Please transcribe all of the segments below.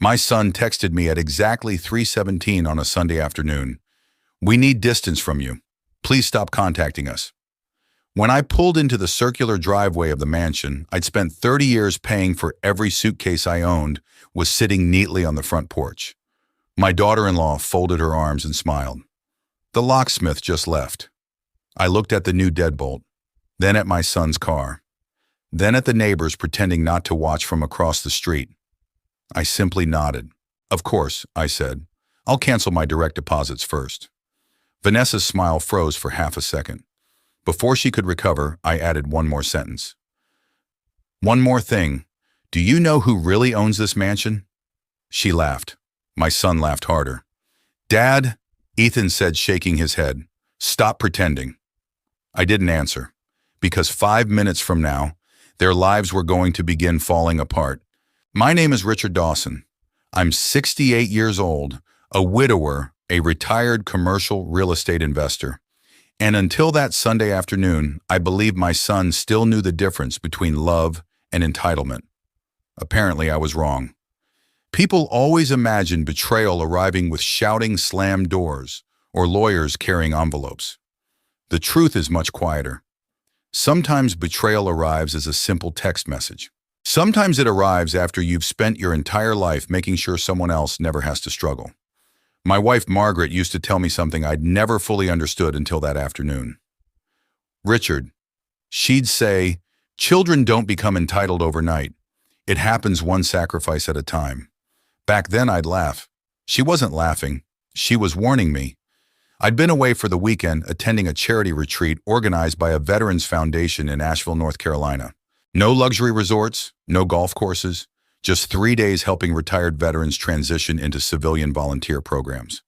My son texted me at exactly 3:17 on a Sunday afternoon. We need distance from you. Please stop contacting us. When I pulled into the circular driveway of the mansion I'd spent 30 years paying for, every suitcase I owned was sitting neatly on the front porch. My daughter-in-law folded her arms and smiled. The locksmith just left. I looked at the new deadbolt, then at my son's car, then at the neighbors pretending not to watch from across the street. I simply nodded. Of course, I said. I'll cancel my direct deposits first. Vanessa's smile froze for half a second. Before she could recover, I added one more sentence. One more thing. Do you know who really owns this mansion? She laughed. My son laughed harder. Dad, Ethan said, shaking his head. Stop pretending. I didn't answer, because 5 minutes from now, their lives were going to begin falling apart. My name is Richard Dawson. I'm 68 years old, a widower, a retired commercial real estate investor. And until that Sunday afternoon, I believed my son still knew the difference between love and entitlement. Apparently, I was wrong. People always imagine betrayal arriving with shouting slammed doors or lawyers carrying envelopes. The truth is much quieter. Sometimes betrayal arrives as a simple text message. Sometimes it arrives after you've spent your entire life making sure someone else never has to struggle. My wife Margaret used to tell me something I'd never fully understood until that afternoon. Richard, she'd say, children don't become entitled overnight. It happens one sacrifice at a time. Back then I'd laugh. She wasn't laughing. She was warning me. I'd been away for the weekend attending a charity retreat organized by a Veterans Foundation in Asheville, North Carolina. No luxury resorts, no golf courses, just 3 days helping retired veterans transition into civilian volunteer programs.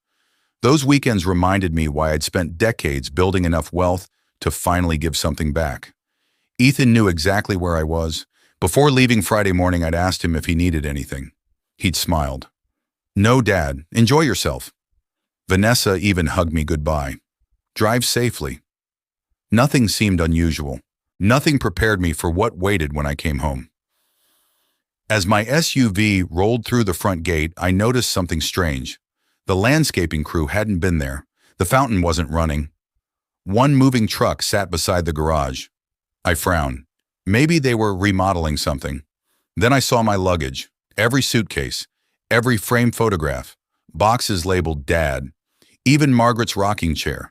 Those weekends reminded me why I'd spent decades building enough wealth to finally give something back. Ethan knew exactly where I was. Before leaving Friday morning, I'd asked him if he needed anything. He'd smiled. No, Dad, enjoy yourself. Vanessa even hugged me goodbye. Drive safely. Nothing seemed unusual. Nothing prepared me for what waited when I came home. As my SUV rolled through the front gate, I noticed something strange. The landscaping crew hadn't been there. The fountain wasn't running. One moving truck sat beside the garage. I frowned. Maybe they were remodeling something. Then I saw my luggage, every suitcase, every framed photograph, boxes labeled Dad, even Margaret's rocking chair.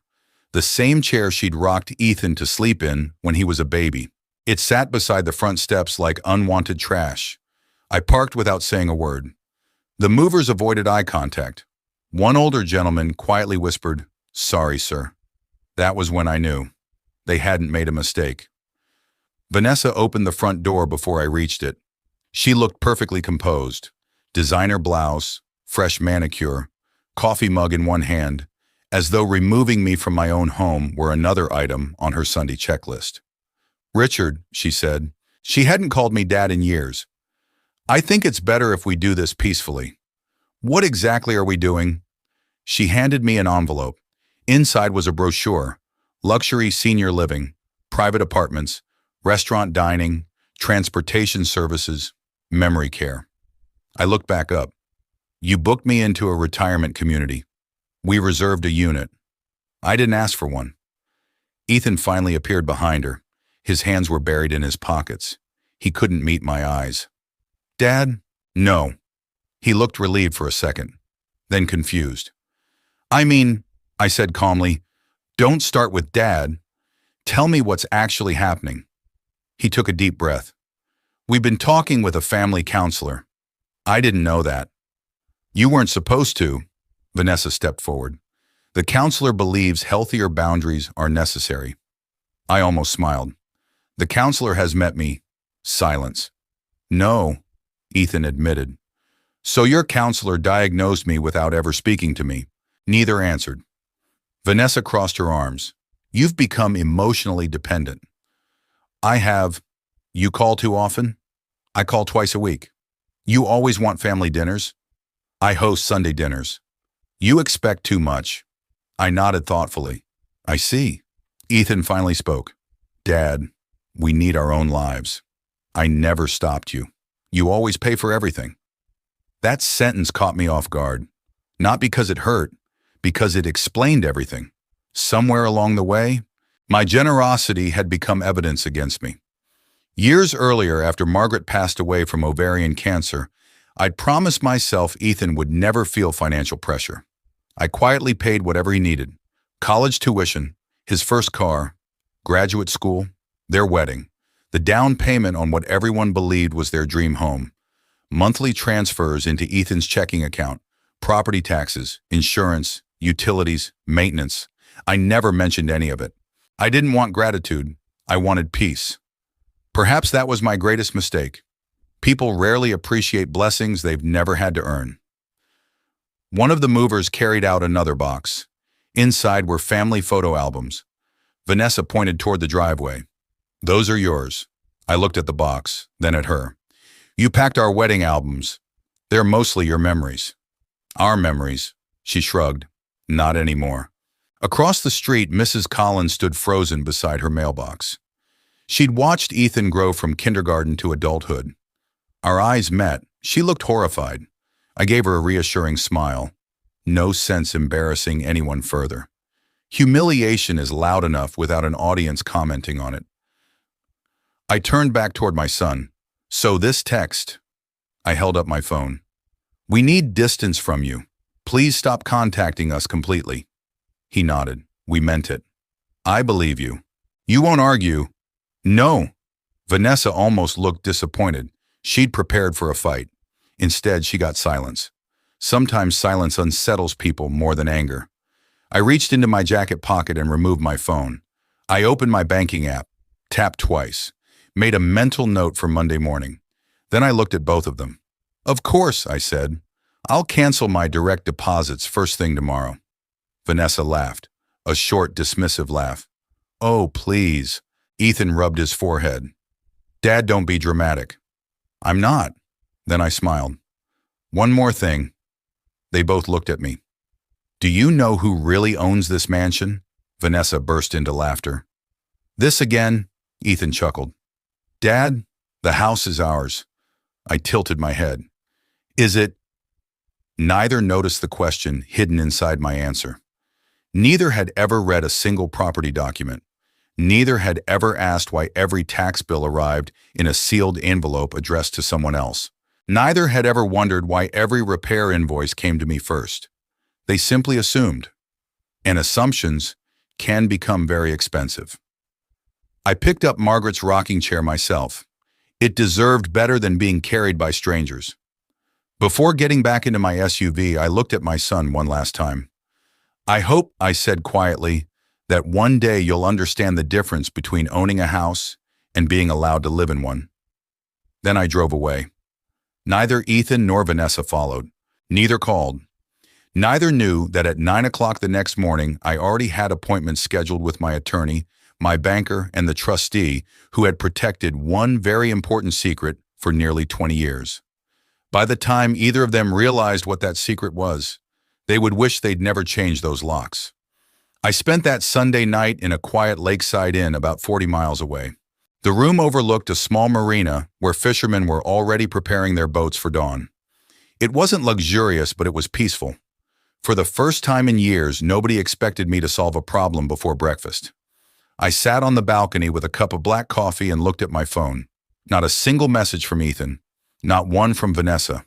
The same chair she'd rocked Ethan to sleep in when he was a baby. It sat beside the front steps like unwanted trash. I parked without saying a word. The movers avoided eye contact. One older gentleman quietly whispered, "Sorry, sir." That was when I knew. They hadn't made a mistake. Vanessa opened the front door before I reached it. She looked perfectly composed. Designer blouse, fresh manicure, coffee mug in one hand, as though removing me from my own home were another item on her Sunday checklist. Richard, she said. She hadn't called me Dad in years. I think it's better if we do this peacefully. What exactly are we doing? She handed me an envelope. Inside was a brochure: luxury senior living, private apartments, restaurant dining, transportation services, memory care. I looked back up. You booked me into a retirement community. We reserved a unit. I didn't ask for one. Ethan finally appeared behind her. His hands were buried in his pockets. He couldn't meet my eyes. Dad? No. He looked relieved for a second, then confused. I said calmly, don't start with Dad. Tell me what's actually happening. He took a deep breath. We've been talking with a family counselor. I didn't know that. You weren't supposed to. Vanessa stepped forward. The counselor believes healthier boundaries are necessary. I almost smiled. The counselor has met me. Silence. No, Ethan admitted. So your counselor diagnosed me without ever speaking to me. Neither answered. Vanessa crossed her arms. You've become emotionally dependent. I have. You call too often? I call twice a week. You always want family dinners? I host Sunday dinners. You expect too much. I nodded thoughtfully. I see. Ethan finally spoke. Dad, we need our own lives. I never stopped you. You always pay for everything. That sentence caught me off guard. Not because it hurt, because it explained everything. Somewhere along the way, my generosity had become evidence against me. Years earlier, after Margaret passed away from ovarian cancer, I'd promised myself Ethan would never feel financial pressure. I quietly paid whatever he needed: college tuition, his first car, graduate school, their wedding, the down payment on what everyone believed was their dream home, monthly transfers into Ethan's checking account, property taxes, insurance, utilities, maintenance. I never mentioned any of it. I didn't want gratitude. I wanted peace. Perhaps that was my greatest mistake. People rarely appreciate blessings they've never had to earn. One of the movers carried out another box. Inside were family photo albums. Vanessa pointed toward the driveway. "Those are yours." I looked at the box, then at her. "You packed our wedding albums. They're mostly your memories." "Our memories," she shrugged. "Not anymore." Across the street, Mrs. Collins stood frozen beside her mailbox. She'd watched Ethan grow from kindergarten to adulthood. Our eyes met. She looked horrified. I gave her a reassuring smile. No sense embarrassing anyone further. Humiliation is loud enough without an audience commenting on it. I turned back toward my son. "So this text." I held up my phone. "We need distance from you. Please stop contacting us completely." He nodded. "We meant it." "I believe you." "You won't argue." "No." Vanessa almost looked disappointed. She'd prepared for a fight. Instead, she got silence. Sometimes silence unsettles people more than anger. I reached into my jacket pocket and removed my phone. I opened my banking app, tapped twice, made a mental note for Monday morning. Then I looked at both of them. "Of course," I said. "I'll cancel my direct deposits first thing tomorrow." Vanessa laughed, a short, dismissive laugh. "Oh, please." Ethan rubbed his forehead. "Dad, don't be dramatic." "I'm not." Then I smiled. "One more thing." They both looked at me. "Do you know who really owns this mansion?" Vanessa burst into laughter. "This again?" Ethan chuckled. "Dad, the house is ours." I tilted my head. "Is it?" Neither noticed the question hidden inside my answer. Neither had ever read a single property document. Neither had ever asked why every tax bill arrived in a sealed envelope addressed to someone else. Neither had ever wondered why every repair invoice came to me first. They simply assumed. And assumptions can become very expensive. I picked up Margaret's rocking chair myself. It deserved better than being carried by strangers. Before getting back into my SUV, I looked at my son one last time. "I hope," I said quietly, "that one day you'll understand the difference between owning a house and being allowed to live in one." Then I drove away. Neither Ethan nor Vanessa followed. Neither called. Neither knew that at 9 o'clock the next morning I already had appointments scheduled with my attorney, my banker, and the trustee who had protected one very important secret for nearly 20 years. By the time either of them realized what that secret was, they would wish they'd never changed those locks. I spent that Sunday night in a quiet lakeside inn about 40 miles away. The room overlooked a small marina where fishermen were already preparing their boats for dawn. It wasn't luxurious, but it was peaceful. For the first time in years, nobody expected me to solve a problem before breakfast. I sat on the balcony with a cup of black coffee and looked at my phone. Not a single message from Ethan. Not one from Vanessa.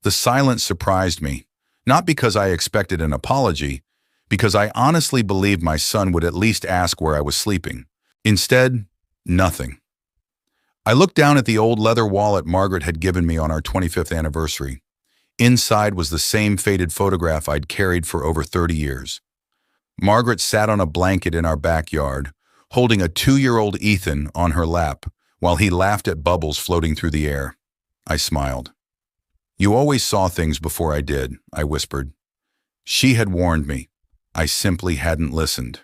The silence surprised me, not because I expected an apology, because I honestly believed my son would at least ask where I was sleeping. Instead, nothing. I looked down at the old leather wallet Margaret had given me on our 25th anniversary. Inside was the same faded photograph I'd carried for over 30 years. Margaret sat on a blanket in our backyard, holding a 2-year-old Ethan on her lap while he laughed at bubbles floating through the air. I smiled. "You always saw things before I did," I whispered. She had warned me. I simply hadn't listened.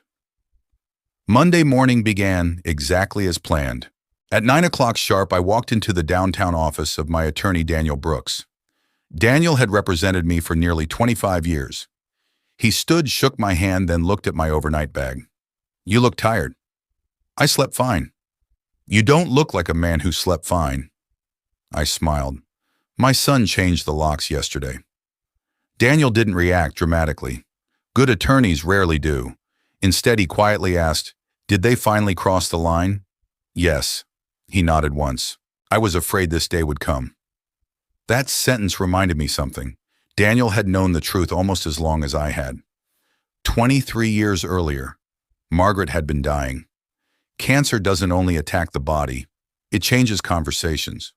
Monday morning began exactly as planned. At 9 o'clock sharp, I walked into the downtown office of my attorney, Daniel Brooks. Daniel had represented me for nearly 25 years. He stood, shook my hand, then looked at my overnight bag. "You look tired." "I slept fine." "You don't look like a man who slept fine." I smiled. My son changed the locks yesterday. Daniel didn't react dramatically. Good attorneys rarely do. Instead, he quietly asked, "Did they finally cross the line?" "Yes." He nodded once. "I was afraid this day would come." That sentence reminded me something. Daniel had known the truth almost as long as I had. 23 years earlier, Margaret had been dying. Cancer doesn't only attack the body, it changes conversations.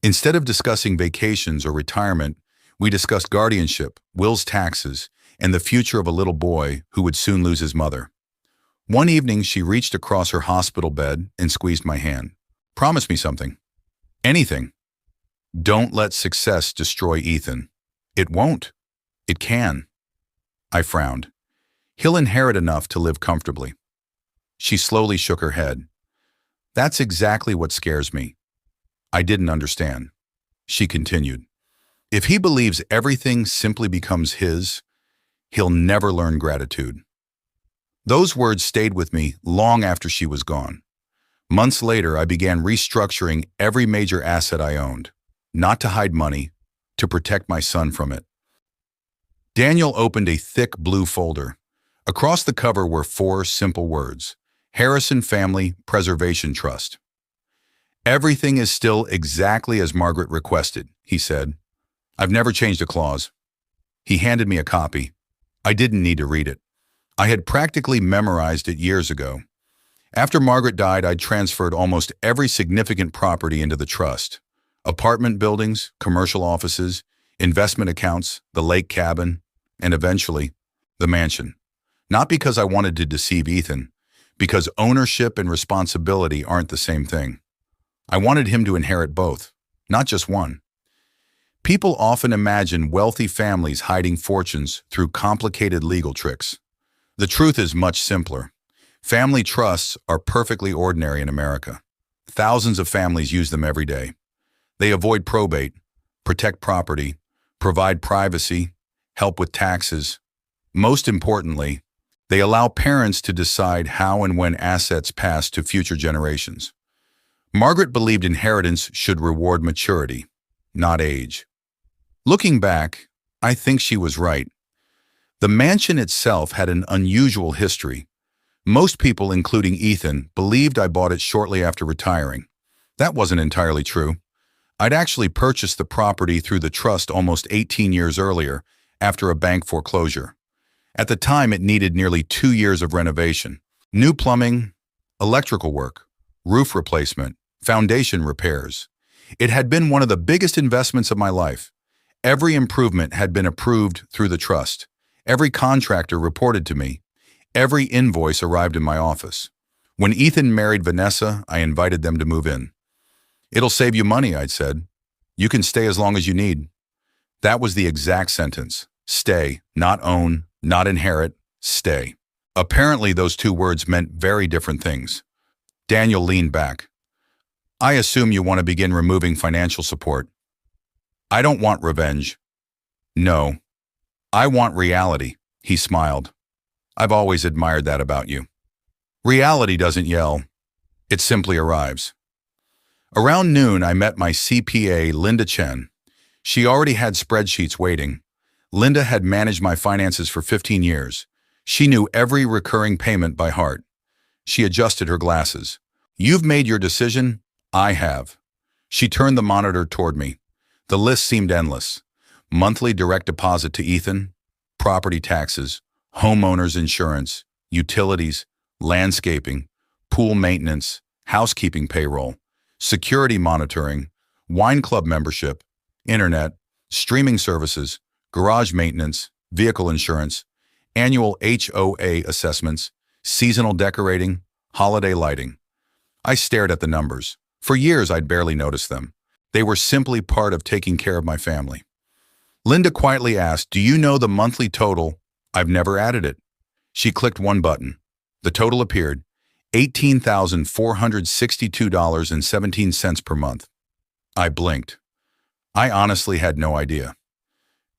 Instead of discussing vacations or retirement, we discussed guardianship, Will's taxes, and the future of a little boy who would soon lose his mother. One evening, she reached across her hospital bed and squeezed my hand. "Promise me something." "Anything." "Don't let success destroy Ethan." "It won't." "It can." I frowned. "He'll inherit enough to live comfortably." She slowly shook her head. "That's exactly what scares me." I didn't understand. She continued, "If he believes everything simply becomes his, he'll never learn gratitude." Those words stayed with me long after she was gone. Months later, I began restructuring every major asset I owned, not to hide money, to protect my son from it. Daniel opened a thick blue folder. Across the cover were 4 simple words: Harrison Family Preservation Trust. "Everything is still exactly as Margaret requested," he said. "I've never changed a clause." He handed me a copy. I didn't need to read it. I had practically memorized it years ago. After Margaret died, I transferred almost every significant property into the trust. Apartment buildings, commercial offices, investment accounts, the lake cabin, and eventually, the mansion. Not because I wanted to deceive Ethan, because ownership and responsibility aren't the same thing. I wanted him to inherit both, not just one. People often imagine wealthy families hiding fortunes through complicated legal tricks. The truth is much simpler. Family trusts are perfectly ordinary in America. Thousands of families use them every day. They avoid probate, protect property, provide privacy, help with taxes. Most importantly, they allow parents to decide how and when assets pass to future generations. Margaret believed inheritance should reward maturity, not age. Looking back, I think she was right. The mansion itself had an unusual history. Most people, including Ethan, believed I bought it shortly after retiring. That wasn't entirely true. I'd actually purchased the property through the trust almost 18 years earlier, after a bank foreclosure. At the time, it needed nearly 2 years of renovation. New plumbing, electrical work, roof replacement, foundation repairs. It had been one of the biggest investments of my life. Every improvement had been approved through the trust. Every contractor reported to me. Every invoice arrived in my office. When Ethan married Vanessa, I invited them to move in. "It'll save you money," I'd said. "You can stay as long as you need." That was the exact sentence. Stay, not own, not inherit, stay. Apparently, those 2 words meant very different things. Daniel leaned back. "I assume you want to begin removing financial support." "I don't want revenge." "No. I want reality," he smiled. "I've always admired that about you." Reality doesn't yell. It simply arrives. Around noon, I met my CPA, Linda Chen. She already had spreadsheets waiting. Linda had managed my finances for 15 years. She knew every recurring payment by heart. She adjusted her glasses. "You've made your decision. I have." She turned the monitor toward me. The list seemed endless. Monthly direct deposit to Ethan, property taxes, homeowners insurance, utilities, landscaping, pool maintenance, housekeeping payroll, security monitoring, wine club membership, internet, streaming services, garage maintenance, vehicle insurance, annual HOA assessments, seasonal decorating, holiday lighting. I stared at the numbers. For years, I'd barely noticed them. They were simply part of taking care of my family. Linda quietly asked, "Do you know the monthly total?" "I've never added it." She clicked one button. The total appeared, $18,462.17 per month. I blinked. I honestly had no idea.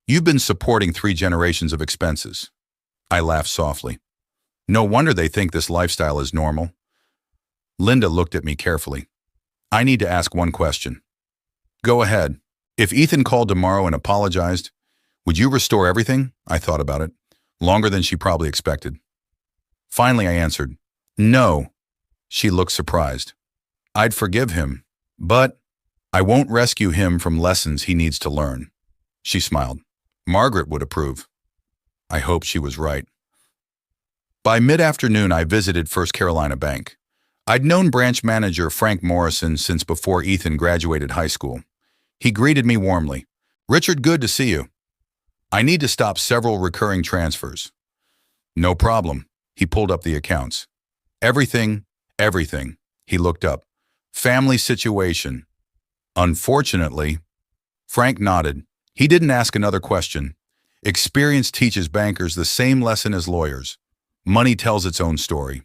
"You've been supporting 3 generations of expenses." I laughed softly. "No wonder they think this lifestyle is normal." Linda looked at me carefully. "I need to ask one question." "Go ahead." If Ethan called tomorrow and apologized, would you restore everything? I thought about it, longer than she probably expected. Finally, I answered, no. She looked surprised. I'd forgive him, but I won't rescue him from lessons he needs to learn. She smiled. Margaret would approve. I hoped she was right. By mid-afternoon, I visited First Carolina Bank. I'd known branch manager Frank Morrison since before Ethan graduated high school. He greeted me warmly. Richard, good to see you. I need to stop several recurring transfers. No problem. He pulled up the accounts. Everything. He looked up. Family situation. Unfortunately. Frank nodded. He didn't ask another question. Experience teaches bankers the same lesson as lawyers. Money tells its own story.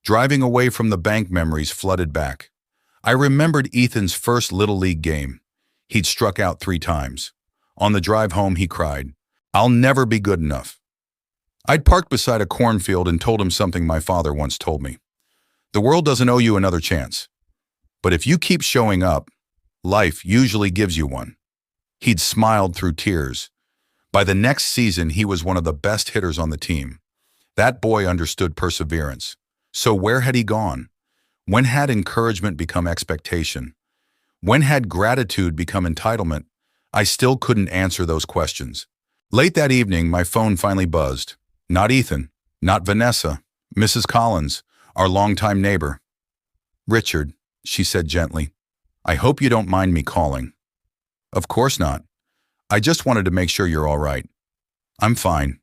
Driving away from the bank, memories flooded back. I remembered Ethan's first Little League game. He'd struck out 3 times. On the drive home, he cried, I'll never be good enough. I'd parked beside a cornfield and told him something my father once told me. The world doesn't owe you another chance. But if you keep showing up, life usually gives you one. He'd smiled through tears. By the next season, he was one of the best hitters on the team. That boy understood perseverance. So where had he gone? When had encouragement become expectation? When had gratitude become entitlement? I still couldn't answer those questions. Late that evening, my phone finally buzzed. Not Ethan, not Vanessa, Mrs. Collins, our longtime neighbor. Richard, she said gently, I hope you don't mind me calling. Of course not. I just wanted to make sure you're all right. I'm fine.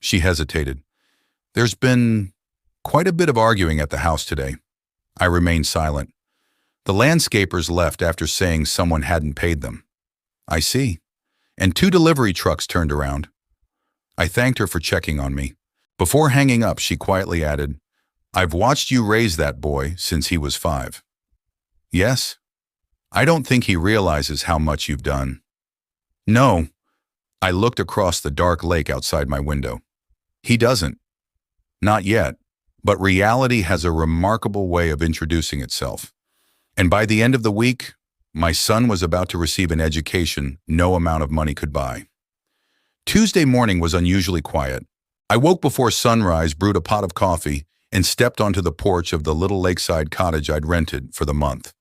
She hesitated. There's been quite a bit of arguing at the house today. I remained silent. The landscapers left after saying someone hadn't paid them. I see. And 2 delivery trucks turned around. I thanked her for checking on me. Before hanging up, she quietly added, I've watched you raise that boy since he was 5. Yes. I don't think he realizes how much you've done. No. I looked across the dark lake outside my window. He doesn't. Not yet. But reality has a remarkable way of introducing itself. And by the end of the week, my son was about to receive an education no amount of money could buy. Tuesday morning was unusually quiet. I woke before sunrise, brewed a pot of coffee, and stepped onto the porch of the little lakeside cottage I'd rented for the month.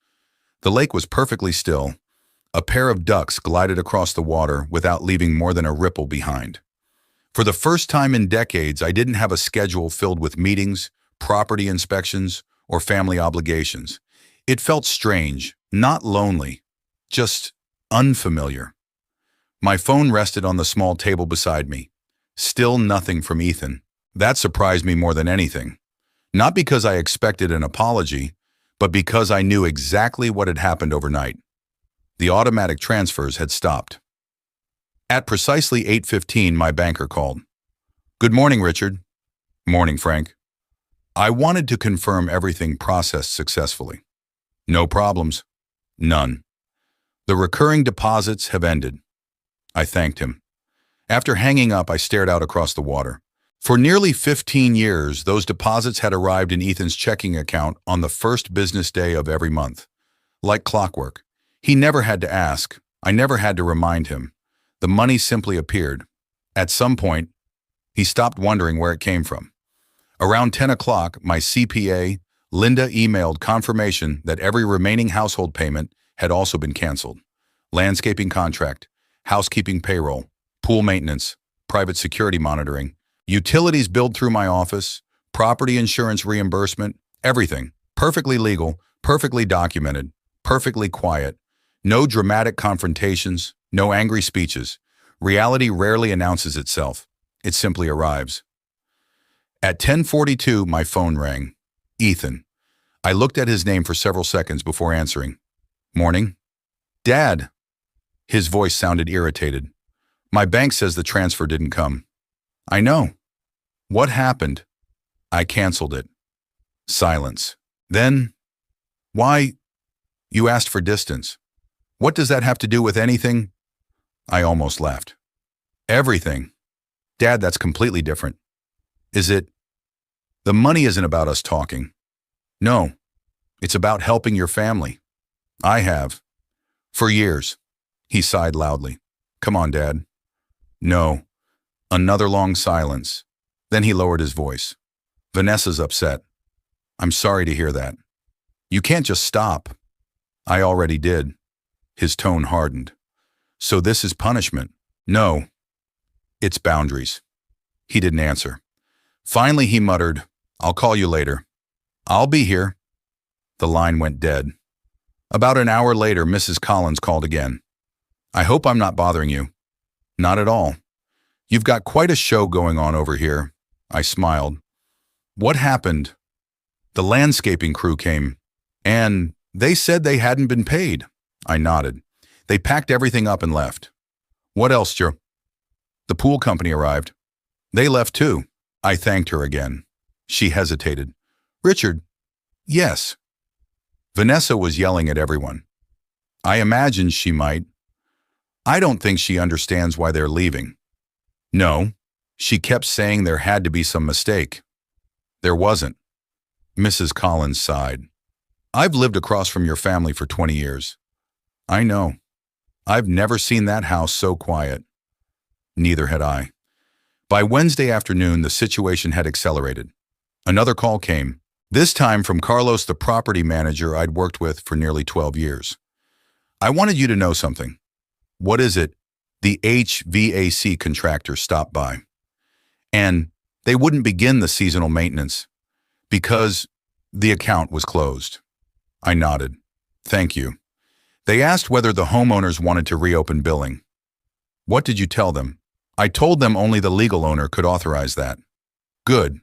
The lake was perfectly still. A pair of ducks glided across the water without leaving more than a ripple behind. For the first time in decades, I didn't have a schedule filled with meetings, property inspections, or family obligations. It felt strange, not lonely, just unfamiliar. My phone rested on the small table beside me. Still nothing from Ethan. That surprised me more than anything. Not because I expected an apology, but because I knew exactly what had happened overnight. The automatic transfers had stopped. At precisely 8:15, my banker called. Good morning, Richard. Morning, Frank. I wanted to confirm everything processed successfully. No problems. None. The recurring deposits have ended. I thanked him. After hanging up, I stared out across the water. For nearly 15 years, those deposits had arrived in Ethan's checking account on the first business day of every month. Like clockwork. He never had to ask. I never had to remind him. The money simply appeared. At some point, he stopped wondering where it came from. Around 10 o'clock, my CPA, Linda, emailed confirmation that every remaining household payment had also been canceled. Landscaping contract, housekeeping payroll, pool maintenance, private security monitoring, utilities billed through my office, property insurance reimbursement, everything. Perfectly legal, perfectly documented, perfectly quiet. No dramatic confrontations, no angry speeches. Reality rarely announces itself. It simply arrives. At 10:42, my phone rang. Ethan. I looked at his name for several seconds before answering. Morning. Dad. His voice sounded irritated. My bank says the transfer didn't come. I know. What happened? I canceled it. Silence. Then, why? You asked for distance. What does that have to do with anything? I almost laughed. Everything. Dad, that's completely different. Is it? The money isn't about us talking. No, it's about helping your family. I have. For years. He sighed loudly. Come on, Dad. No. Another long silence. Then he lowered his voice. Vanessa's upset. I'm sorry to hear that. You can't just stop. I already did. His tone hardened. So this is punishment? No. It's boundaries. He didn't answer. Finally, he muttered, I'll call you later. I'll be here. The line went dead. About an hour later, Mrs. Collins called again. I hope I'm not bothering you. Not at all. You've got quite a show going on over here. I smiled. What happened? The landscaping crew came, and they said they hadn't been paid. I nodded. They packed everything up and left. What else, Joe? The pool company arrived. They left too. I thanked her again. She hesitated. Richard, yes. Vanessa was yelling at everyone. I imagined she might. I don't think she understands why they're leaving. No, she kept saying there had to be some mistake. There wasn't. Mrs. Collins sighed. I've lived across from your family for 20 years. I know. I've never seen that house so quiet. Neither had I. By Wednesday afternoon, the situation had accelerated. Another call came, this time from Carlos, the property manager I'd worked with for nearly 12 years. I wanted you to know something. What is it? The HVAC contractor stopped by. And they wouldn't begin the seasonal maintenance because the account was closed. I nodded. Thank you. They asked whether the homeowners wanted to reopen billing. What did you tell them? I told them only the legal owner could authorize that. Good.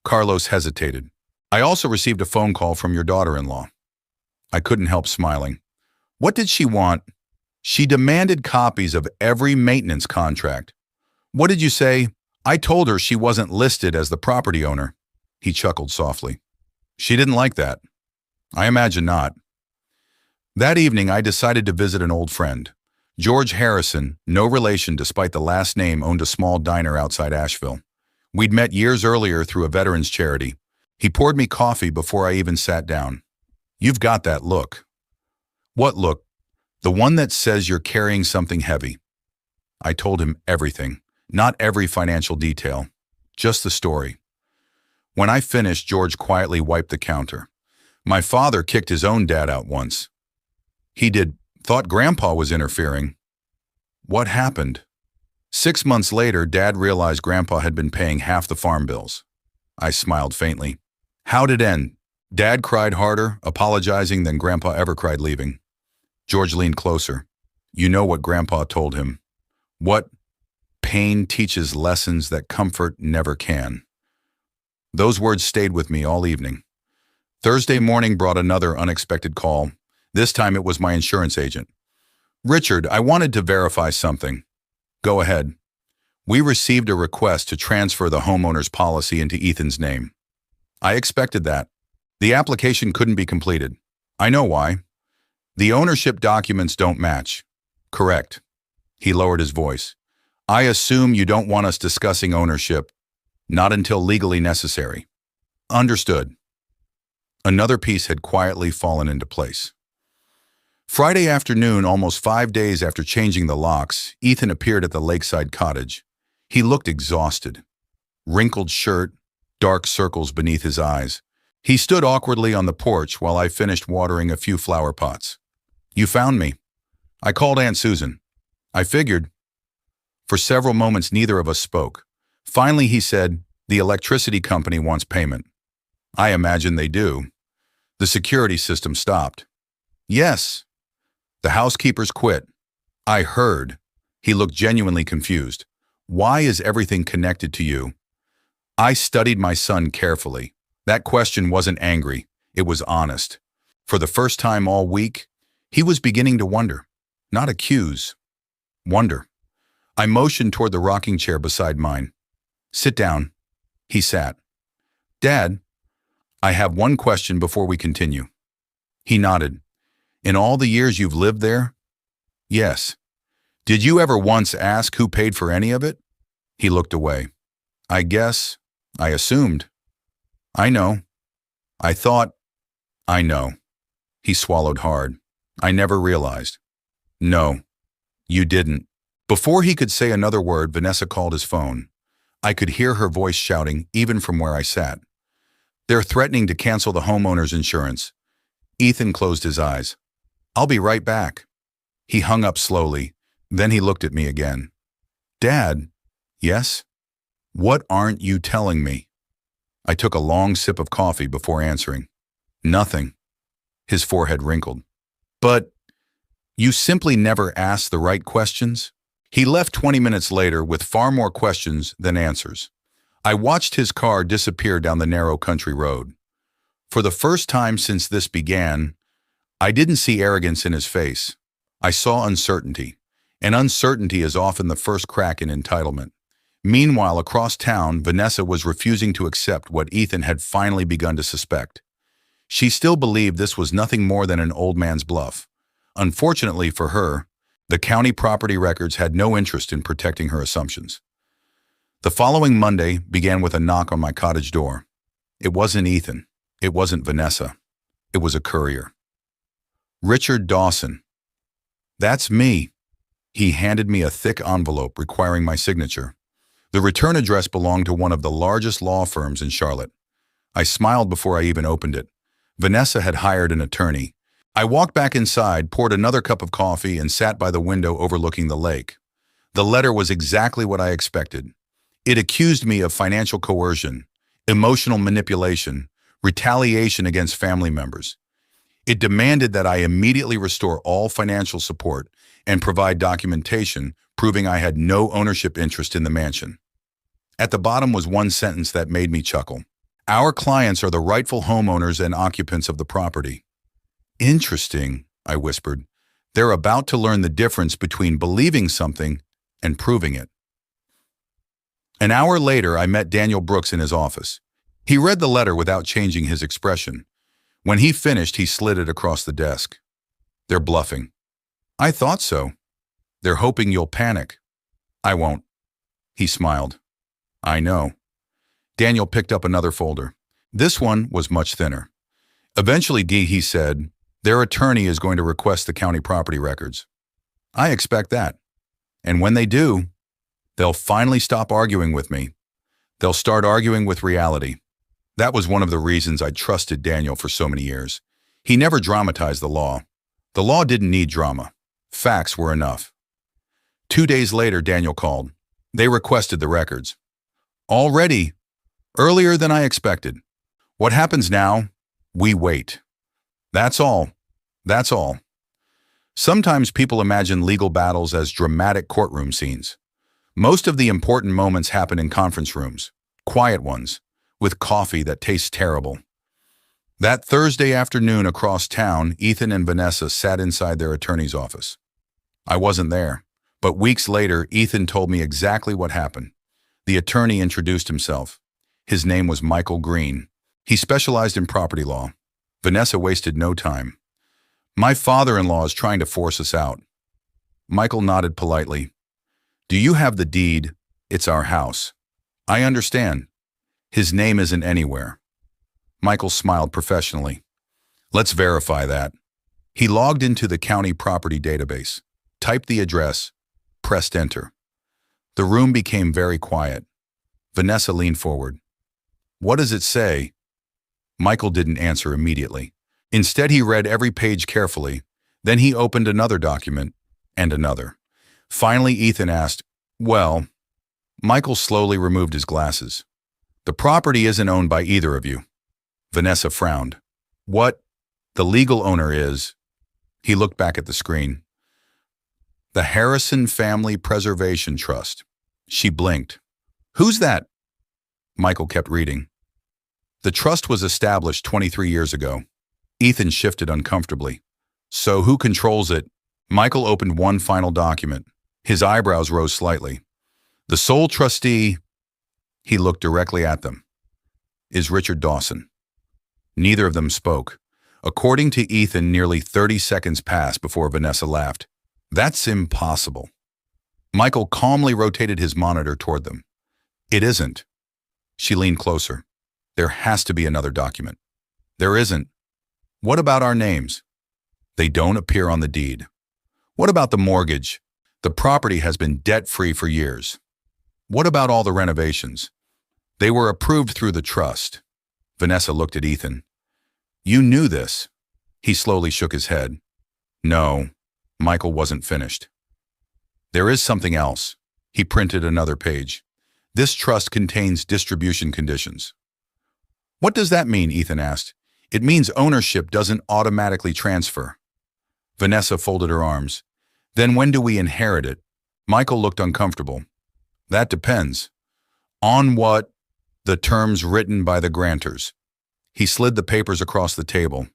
Carlos hesitated. I also received a phone call from your daughter-in-law. I couldn't help smiling. What did she want? She demanded copies of every maintenance contract. What did you say? I told her she wasn't listed as the property owner. He chuckled softly. She didn't like that. I imagine not. That evening, I decided to visit an old friend. George Harrison, no relation despite the last name, owned a small diner outside Asheville. We'd met years earlier through a veterans charity. He poured me coffee before I even sat down. You've got that look. What look? The one that says you're carrying something heavy. I told him everything, not every financial detail, just the story. When I finished, George quietly wiped the counter. My father kicked his own dad out once. He thought Grandpa was interfering. What happened? 6 months later, Dad realized Grandpa had been paying half the farm bills. I smiled faintly. How'd it end? Dad cried harder, apologizing, than Grandpa ever cried leaving. George leaned closer. You know what Grandpa told him. What? Pain teaches lessons that comfort never can. Those words stayed with me all evening. Thursday morning brought another unexpected call. This time it was my insurance agent. Richard, I wanted to verify something. Go ahead. We received a request to transfer the homeowner's policy into Ethan's name. I expected that. The application couldn't be completed. I know why. The ownership documents don't match. Correct. He lowered his voice. I assume you don't want us discussing ownership. Not until legally necessary. Understood. Another piece had quietly fallen into place. Friday afternoon, almost 5 days after changing the locks, Ethan appeared at the lakeside cottage. He looked exhausted. Wrinkled shirt, dark circles beneath his eyes. He stood awkwardly on the porch while I finished watering a few flower pots. You found me. I called Aunt Susan. I figured. For several moments, neither of us spoke. Finally, he said, the electricity company wants payment. I imagine they do. The security system stopped. Yes. The housekeepers quit. I heard. He looked genuinely confused. Why is everything connected to you? I studied my son carefully. That question wasn't angry. It was honest. For the first time all week, he was beginning to wonder. Not accuse. Wonder. I motioned toward the rocking chair beside mine. Sit down. He sat. Dad, I have one question before we continue. He nodded. In all the years you've lived there? Yes. Did you ever once ask who paid for any of it? He looked away. I assumed. I know. I know. He swallowed hard. I never realized. No. You didn't. Before he could say another word, Vanessa called his phone. I could hear her voice shouting, even from where I sat. They're threatening to cancel the homeowner's insurance. Ethan closed his eyes. I'll be right back. He hung up slowly. Then he looked at me again. Dad? Yes? What aren't you telling me? I took a long sip of coffee before answering. Nothing. His forehead wrinkled. But you simply never asked the right questions? He left 20 minutes later with far more questions than answers. I watched his car disappear down the narrow country road. For the first time since this began, I didn't see arrogance in his face. I saw uncertainty, and uncertainty is often the first crack in entitlement. Meanwhile, across town, Vanessa was refusing to accept what Ethan had finally begun to suspect. She still believed this was nothing more than an old man's bluff. Unfortunately for her, the county property records had no interest in protecting her assumptions. The following Monday began with a knock on my cottage door. It wasn't Ethan. It wasn't Vanessa. It was a courier. Richard Dawson. That's me. He handed me a thick envelope requiring my signature. The return address belonged to one of the largest law firms in Charlotte. I smiled before I even opened it. Vanessa had hired an attorney. I walked back inside, poured another cup of coffee, and sat by the window overlooking the lake. The letter was exactly what I expected. It accused me of financial coercion, emotional manipulation, retaliation against family members. It demanded that I immediately restore all financial support and provide documentation proving I had no ownership interest in the mansion. At the bottom was one sentence that made me chuckle. Our clients are the rightful homeowners and occupants of the property. Interesting, I whispered. They're about to learn the difference between believing something and proving it. An hour later, I met Daniel Brooks in his office. He read the letter without changing his expression. When he finished, he slid it across the desk. They're bluffing. I thought so. They're hoping you'll panic. I won't. He smiled. I know. Daniel picked up another folder. This one was much thinner. Eventually, he said, their attorney is going to request the county property records. I expect that. And when they do, they'll finally stop arguing with me. They'll start arguing with reality. That was one of the reasons I trusted Daniel for so many years. He never dramatized the law. The law didn't need drama. Facts were enough. 2 days later, Daniel called. They requested the records. Already, earlier than I expected. What happens now? We wait. That's all. That's all. Sometimes people imagine legal battles as dramatic courtroom scenes. Most of the important moments happen in conference rooms, quiet ones, with coffee that tastes terrible. That Thursday afternoon across town, Ethan and Vanessa sat inside their attorney's office. I wasn't there, but weeks later, Ethan told me exactly what happened. The attorney introduced himself. His name was Michael Green. He specialized in property law. Vanessa wasted no time. My father-in-law is trying to force us out. Michael nodded politely. Do you have the deed? It's our house. I understand. His name isn't anywhere. Michael smiled professionally. Let's verify that. He logged into the county property database, typed the address, pressed enter. The room became very quiet. Vanessa leaned forward. What does it say? Michael didn't answer immediately. Instead, he read every page carefully. Then he opened another document and another. Finally, Ethan asked, well, Michael slowly removed his glasses. The property isn't owned by either of you. Vanessa frowned. What? The legal owner is. He looked back at the screen. The Harrison Family Preservation Trust. She blinked. Who's that? Michael kept reading. The trust was established 23 years ago. Ethan shifted uncomfortably. So who controls it? Michael opened one final document. His eyebrows rose slightly. The sole trustee, he looked directly at them, is Richard Dawson. Neither of them spoke. According to Ethan, nearly 30 seconds passed before Vanessa laughed. That's impossible. Michael calmly rotated his monitor toward them. It isn't. She leaned closer. There has to be another document. There isn't. What about our names? They don't appear on the deed. What about the mortgage? The property has been debt-free for years. What about all the renovations? They were approved through the trust. Vanessa looked at Ethan. You knew this. He slowly shook his head. No, Michael wasn't finished. There is something else. He printed another page. This trust contains distribution conditions. What does that mean? Ethan asked. It means ownership doesn't automatically transfer. Vanessa folded her arms. Then when do we inherit it? Michael looked uncomfortable. That depends. On what? The terms written by the grantors. He slid the papers across the table.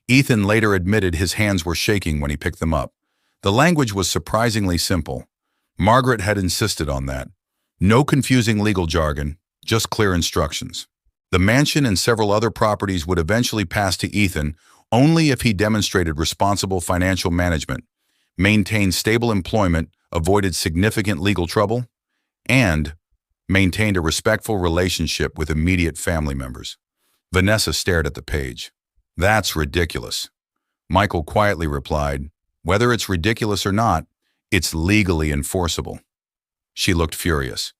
Ethan later admitted his hands were shaking when he picked them up. The language was surprisingly simple. Margaret had insisted on that. No confusing legal jargon, just clear instructions. The mansion and several other properties would eventually pass to Ethan only if he demonstrated responsible financial management, maintained stable employment, avoided significant legal trouble, and maintained a respectful relationship with immediate family members. Vanessa stared at the page. That's ridiculous. Michael quietly replied, whether it's ridiculous or not, it's legally enforceable. She looked furious.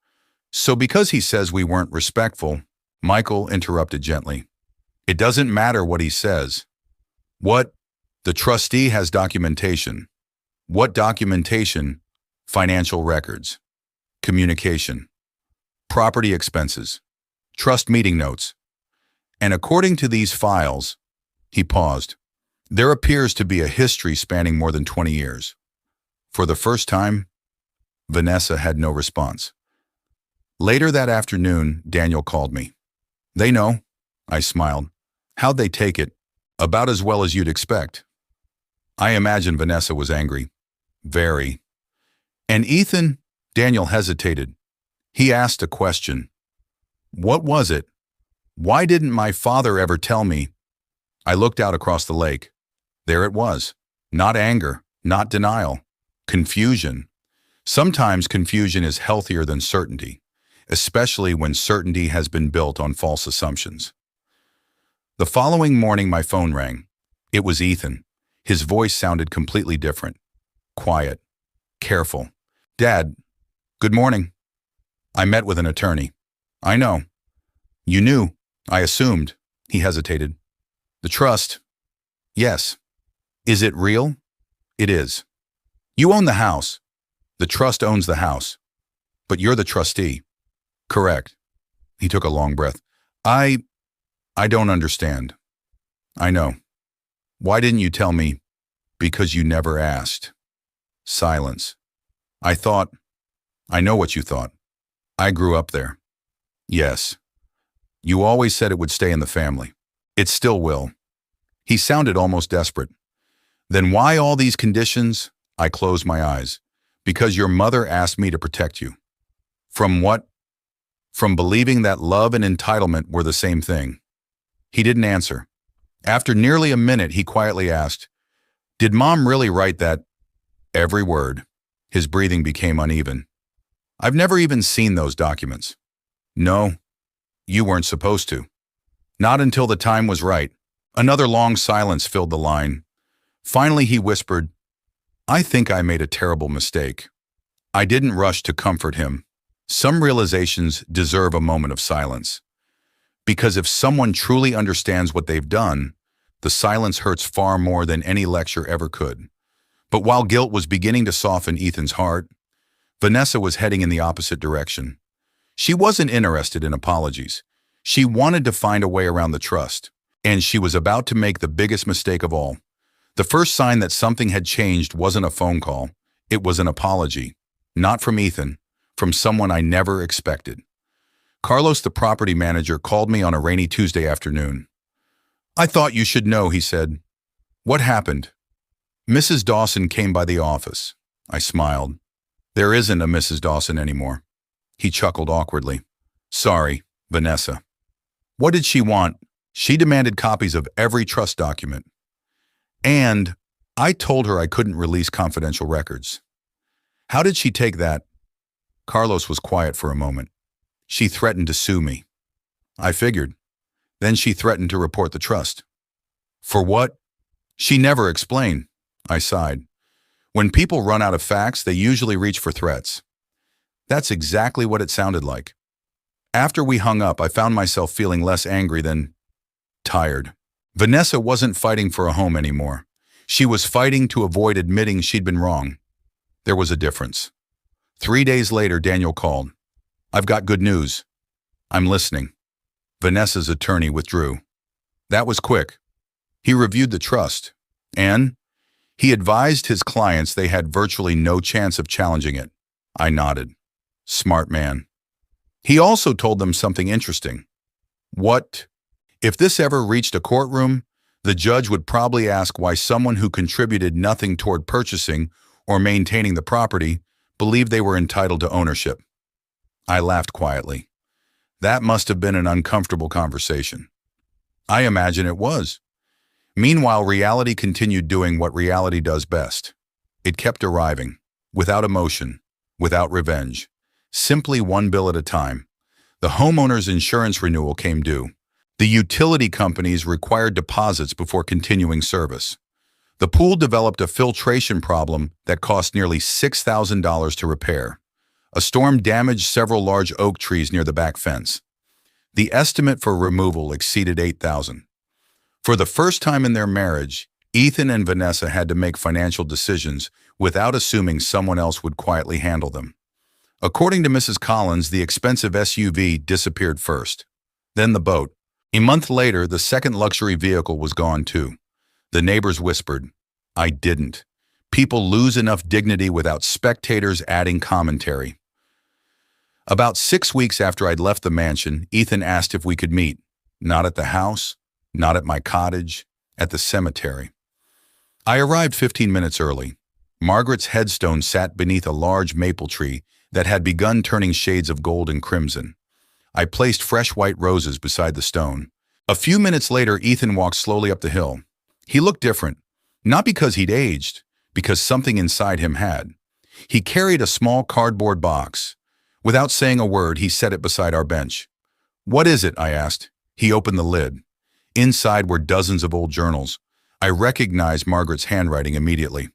So because he says we weren't respectful, Michael interrupted gently. It doesn't matter what he says. What? The trustee has documentation. What documentation? Financial records. Communication. Property expenses. Trust meeting notes. And according to these files, he paused, there appears to be a history spanning more than 20 years. For the first time, Vanessa had no response. Later that afternoon, Daniel called me. They know, I smiled. How'd they take it? About as well as you'd expect. I imagine Vanessa was angry. Very. And Ethan? Daniel hesitated. He asked a question. What was it? Why didn't my father ever tell me? I looked out across the lake. There it was. Not anger, not denial. Confusion. Sometimes confusion is healthier than certainty, especially when certainty has been built on false assumptions. The following morning my phone rang. It was Ethan. His voice sounded completely different. Quiet. Careful. Dad, good morning. I met with an attorney. I know. You knew. I assumed. He hesitated. The trust? Yes. Is it real? It is. You own the house. The trust owns the house. But you're the trustee. Correct. He took a long breath. I don't understand. I know. Why didn't you tell me? Because you never asked. Silence. I know what you thought. I grew up there. Yes. You always said it would stay in the family. It still will. He sounded almost desperate. Then why all these conditions? I closed my eyes. Because your mother asked me to protect you. From what? From believing that love and entitlement were the same thing. He didn't answer. After nearly a minute, he quietly asked, did Mom really write that? Every word. His breathing became uneven. I've never even seen those documents. No, you weren't supposed to. Not until the time was right. Another long silence filled the line. Finally, he whispered, I think I made a terrible mistake. I didn't rush to comfort him. Some realizations deserve a moment of silence. Because if someone truly understands what they've done, the silence hurts far more than any lecture ever could. But while guilt was beginning to soften Ethan's heart, Vanessa was heading in the opposite direction. She wasn't interested in apologies. She wanted to find a way around the trust, and she was about to make the biggest mistake of all. The first sign that something had changed wasn't a phone call. It was an apology. Not from Ethan, from someone I never expected. Carlos, the property manager, called me on a rainy Tuesday afternoon. I thought you should know, he said. What happened? Mrs. Dawson came by the office. I smiled. There isn't a Mrs. Dawson anymore. He chuckled awkwardly. Sorry, Vanessa. What did she want? She demanded copies of every trust document. And I told her I couldn't release confidential records. How did she take that? Carlos was quiet for a moment. She threatened to sue me. I figured. Then she threatened to report the trust. For what? She never explained. I sighed. When people run out of facts, they usually reach for threats. That's exactly what it sounded like. After we hung up, I found myself feeling less angry than tired. Vanessa wasn't fighting for a home anymore. She was fighting to avoid admitting she'd been wrong. There was a difference. 3 days later, Daniel called. "I've got good news." "I'm listening." Vanessa's attorney withdrew. That was quick. He reviewed the trust, and he advised his clients they had virtually no chance of challenging it. I nodded. Smart man. He also told them something interesting. What? If this ever reached a courtroom, the judge would probably ask why someone who contributed nothing toward purchasing or maintaining the property believed they were entitled to ownership. I laughed quietly. That must have been an uncomfortable conversation. I imagine it was. Meanwhile, reality continued doing what reality does best. It kept arriving, without emotion, without revenge, simply one bill at a time. The homeowner's insurance renewal came due. The utility companies required deposits before continuing service. The pool developed a filtration problem that cost nearly $6,000 to repair. A storm damaged several large oak trees near the back fence. The estimate for removal exceeded $8,000. For the first time in their marriage, Ethan and Vanessa had to make financial decisions without assuming someone else would quietly handle them. According to Mrs. Collins, the expensive SUV disappeared first. Then the boat. A month later, the second luxury vehicle was gone too. The neighbors whispered, "I didn't." People lose enough dignity without spectators adding commentary. About 6 weeks after I'd left the mansion, Ethan asked if we could meet. Not at the house, not at my cottage, at the cemetery. I arrived 15 minutes early. Margaret's headstone sat beneath a large maple tree that had begun turning shades of gold and crimson. I placed fresh white roses beside the stone. A few minutes later, Ethan walked slowly up the hill. He looked different, not because he'd aged, because something inside him had. He carried a small cardboard box. Without saying a word, he set it beside our bench. "What is it?" I asked. He opened the lid. Inside were dozens of old journals. I recognized Margaret's handwriting immediately.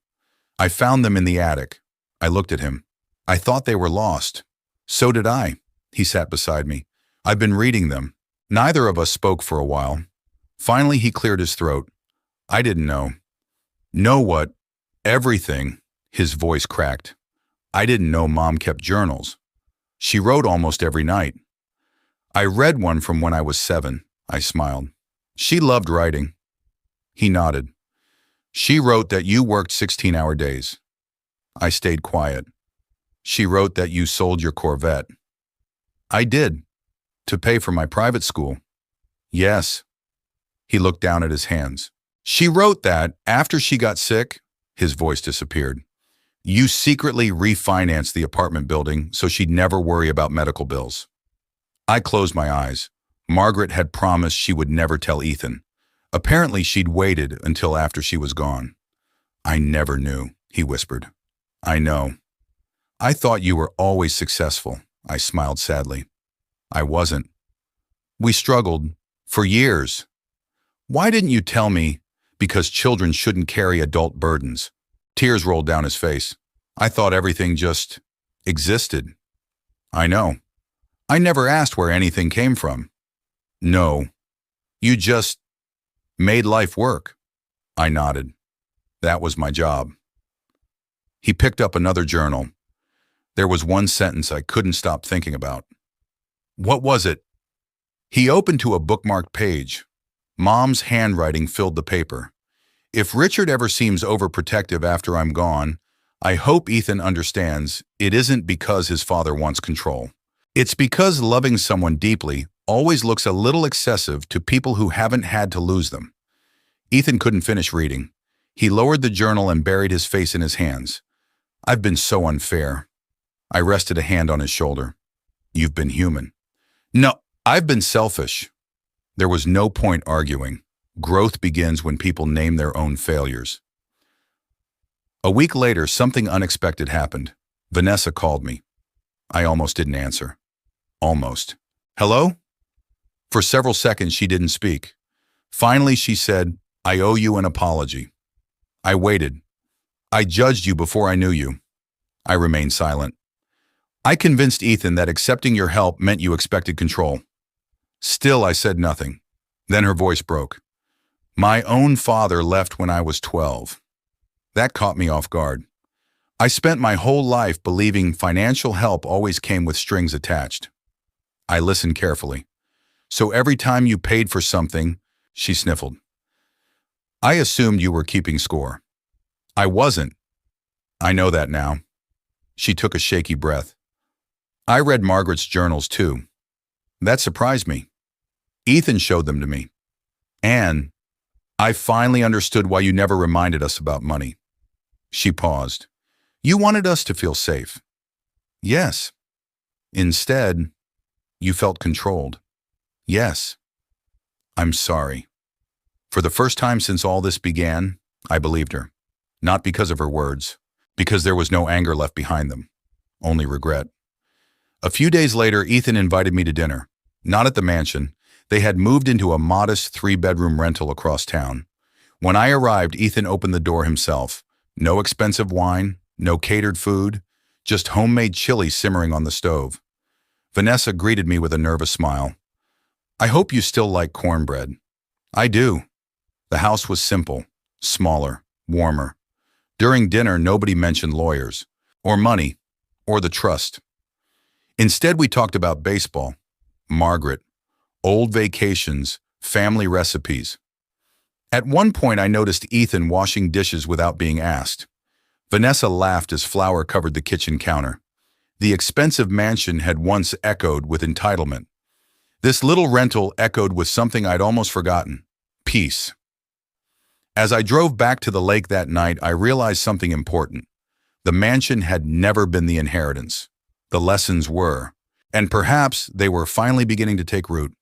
"I found them in the attic." I looked at him. "I thought they were lost." "So did I." He sat beside me. "I've been reading them." Neither of us spoke for a while. Finally, he cleared his throat. "I didn't know." "Know what?" "Everything." His voice cracked. "I didn't know Mom kept journals. She wrote almost every night." "I read one from when I was 7. I smiled. "She loved writing." He nodded. "She wrote that you worked 16-hour days." I stayed quiet. "She wrote that you sold your Corvette." "I did. To pay for my private school." "Yes." He looked down at his hands. "She wrote that, after she got sick," his voice disappeared, "you secretly refinanced the apartment building so she'd never worry about medical bills." I closed my eyes. Margaret had promised she would never tell Ethan. Apparently, she'd waited until after she was gone. "I never knew," he whispered. "I know." "I thought you were always successful." I smiled sadly. "I wasn't." "We struggled. For years." "Why didn't you tell me?" "Because children shouldn't carry adult burdens." Tears rolled down his face. "I thought everything just existed." "I know. I never asked where anything came from." "No. You just made life work." I nodded. That was my job. He picked up another journal. There was one sentence I couldn't stop thinking about. "What was it?" He opened to a bookmarked page. Mom's handwriting filled the paper. "If Richard ever seems overprotective after I'm gone, I hope Ethan understands it isn't because his father wants control. It's because loving someone deeply always looks a little excessive to people who haven't had to lose them." Ethan couldn't finish reading. He lowered the journal and buried his face in his hands. "I've been so unfair." I rested a hand on his shoulder. "You've been human." "No, I've been selfish." There was no point arguing. Growth begins when people name their own failures. A week later, something unexpected happened. Vanessa called me. I almost didn't answer. Almost. "Hello?" For several seconds, she didn't speak. Finally, she said, "I owe you an apology." I waited. I judged you before I knew you. I remained silent. I convinced Ethan that accepting your help meant you expected control. Still, I said nothing. Then her voice broke. My own father left when I was 12. That caught me off guard. I spent my whole life believing financial help always came with strings attached. I listened carefully. So every time you paid for something, she sniffled. I assumed you were keeping score. I wasn't. I know that now. She took a shaky breath. I read Margaret's journals too. That surprised me. Ethan showed them to me. And I finally understood why you never reminded us about money. She paused. You wanted us to feel safe. Yes. Instead, you felt controlled. Yes. I'm sorry. For the first time since all this began, I believed her. Not because of her words, because there was no anger left behind them, only regret. A few days later, Ethan invited me to dinner. Not at the mansion. They had moved into a modest 3-bedroom rental across town. When I arrived, Ethan opened the door himself. No expensive wine, no catered food, just homemade chili simmering on the stove. Vanessa greeted me with a nervous smile. I hope you still like cornbread. I do. The house was simple, smaller, warmer. During dinner, nobody mentioned lawyers, or money, or the trust. Instead, we talked about baseball, Margaret, old vacations, family recipes. At one point, I noticed Ethan washing dishes without being asked. Vanessa laughed as flour covered the kitchen counter. The expensive mansion had once echoed with entitlement. This little rental echoed with something I'd almost forgotten: peace. As I drove back to the lake that night, I realized something important. The mansion had never been the inheritance. The lessons were, and perhaps they were finally beginning to take root.